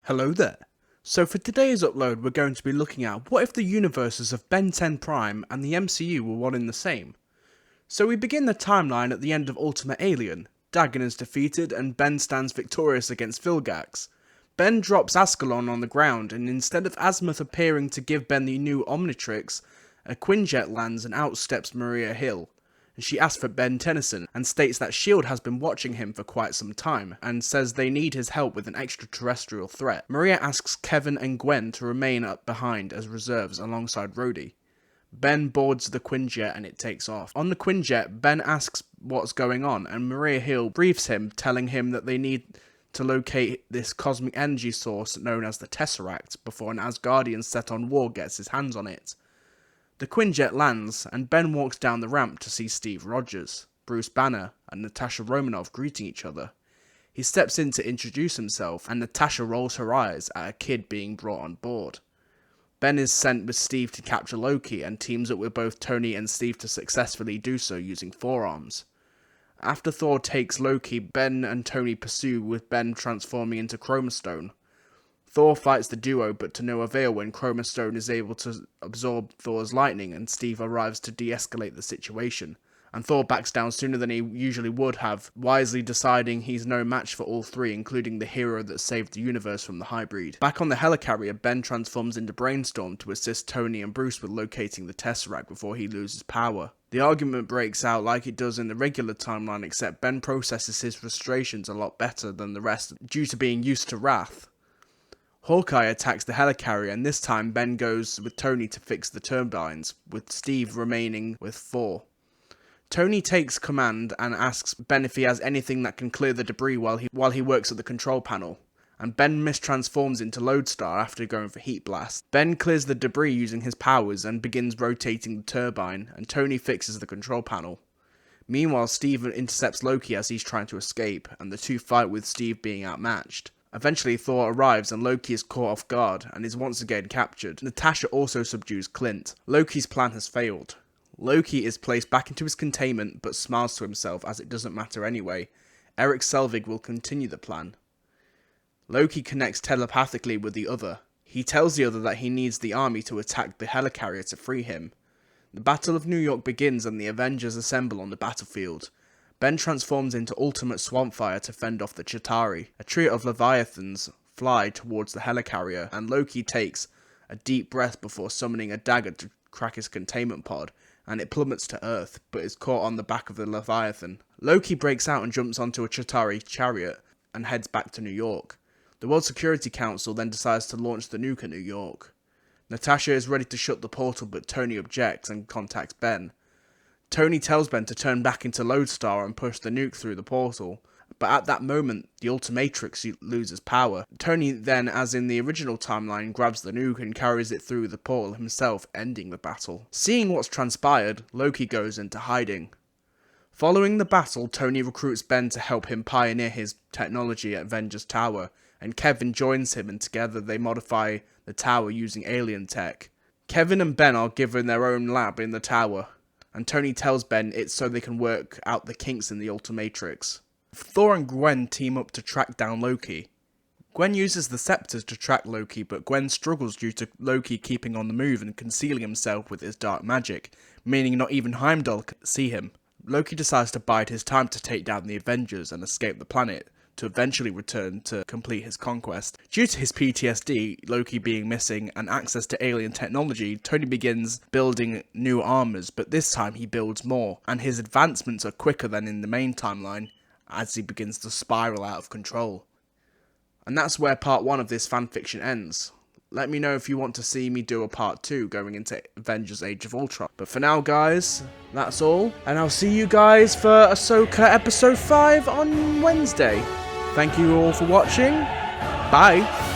Hello there. So for today's upload we're going to be looking at what if the universes of Ben 10 Prime and the MCU were one in the same. So we begin the timeline at the end of Ultimate Alien. Dagon is defeated and Ben stands victorious against Vilgax. Ben drops Ascalon on the ground and instead of Azimuth appearing to give Ben the new Omnitrix, a Quinjet lands and out steps Maria Hill. She asks for Ben Tennyson and states that S.H.I.E.L.D. has been watching him for quite some time and says they need his help with an extraterrestrial threat. Maria asks Kevin and Gwen to remain up behind as reserves alongside Rhodey. Ben boards the Quinjet and it takes off. On the Quinjet, Ben asks what's going on and Maria Hill briefs him, telling him that they need to locate this cosmic energy source known as the Tesseract before an Asgardian set on war gets his hands on it. The Quinjet lands, and Ben walks down the ramp to see Steve Rogers, Bruce Banner, and Natasha Romanoff greeting each other. He steps in to introduce himself, and Natasha rolls her eyes at a kid being brought on board. Ben is sent with Steve to capture Loki, and teams up with both Tony and Steve to successfully do so using forearms. After Thor takes Loki, Ben and Tony pursue, with Ben transforming into Chroma Stone. Thor fights the duo, but to no avail when Chroma Stone is able to absorb Thor's lightning and Steve arrives to de-escalate the situation. And Thor backs down sooner than he usually would have, wisely deciding he's no match for all three, including the hero that saved the universe from the hybrid. Back on the helicarrier, Ben transforms into Brainstorm to assist Tony and Bruce with locating the Tesseract before he loses power. The argument breaks out like it does in the regular timeline, except Ben processes his frustrations a lot better than the rest due to being used to wrath. Hawkeye attacks the helicarrier and this time Ben goes with Tony to fix the turbines, with Steve remaining with Thor. Tony takes command and asks Ben if he has anything that can clear the debris while he works at the control panel, and Ben mistransforms into Lodestar after going for Heat Blast. Ben clears the debris using his powers and begins rotating the turbine, and Tony fixes the control panel. Meanwhile, Steve intercepts Loki as he's trying to escape, and the two fight with Steve being outmatched. Eventually, Thor arrives and Loki is caught off guard and is once again captured. Natasha also subdues Clint. Loki's plan has failed. Loki is placed back into his containment but smiles to himself as it doesn't matter anyway. Eric Selvig will continue the plan. Loki connects telepathically with the other. He tells the other that he needs the army to attack the helicarrier to free him. The Battle of New York begins and the Avengers assemble on the battlefield. Ben transforms into Ultimate Swampfire to fend off the Chitauri. A trio of Leviathans fly towards the helicarrier, and Loki takes a deep breath before summoning a dagger to crack his containment pod, and it plummets to Earth, but is caught on the back of the Leviathan. Loki breaks out and jumps onto a Chitauri chariot, and heads back to New York. The World Security Council then decides to launch the nuke at New York. Natasha is ready to shut the portal, but Tony objects and contacts Ben. Tony tells Ben to turn back into Lodestar and push the nuke through the portal, but at that moment, the Ultimatrix loses power. Tony then, as in the original timeline, grabs the nuke and carries it through the portal himself, ending the battle. Seeing what's transpired, Loki goes into hiding. Following the battle, Tony recruits Ben to help him pioneer his technology at Avengers Tower, and Kevin joins him and together they modify the tower using alien tech. Kevin and Ben are given their own lab in the tower, and Tony tells Ben it's so they can work out the kinks in the Ultimatrix. Thor and Gwen team up to track down Loki. Gwen uses the scepter to track Loki, but Gwen struggles due to Loki keeping on the move and concealing himself with his dark magic, meaning not even Heimdall can see him. Loki decides to bide his time to take down the Avengers and escape the planet, to eventually return to complete his conquest. Due to his PTSD, Loki being missing, and access to alien technology, Tony begins building new armors, but this time he builds more, and his advancements are quicker than in the main timeline, as he begins to spiral out of control. And that's where part 1 of this fanfiction ends. Let me know if you want to see me do a part 2 going into Avengers Age of Ultron. But for now guys, that's all, and I'll see you guys for Ahsoka episode 5 on Wednesday. Thank you all for watching. Bye.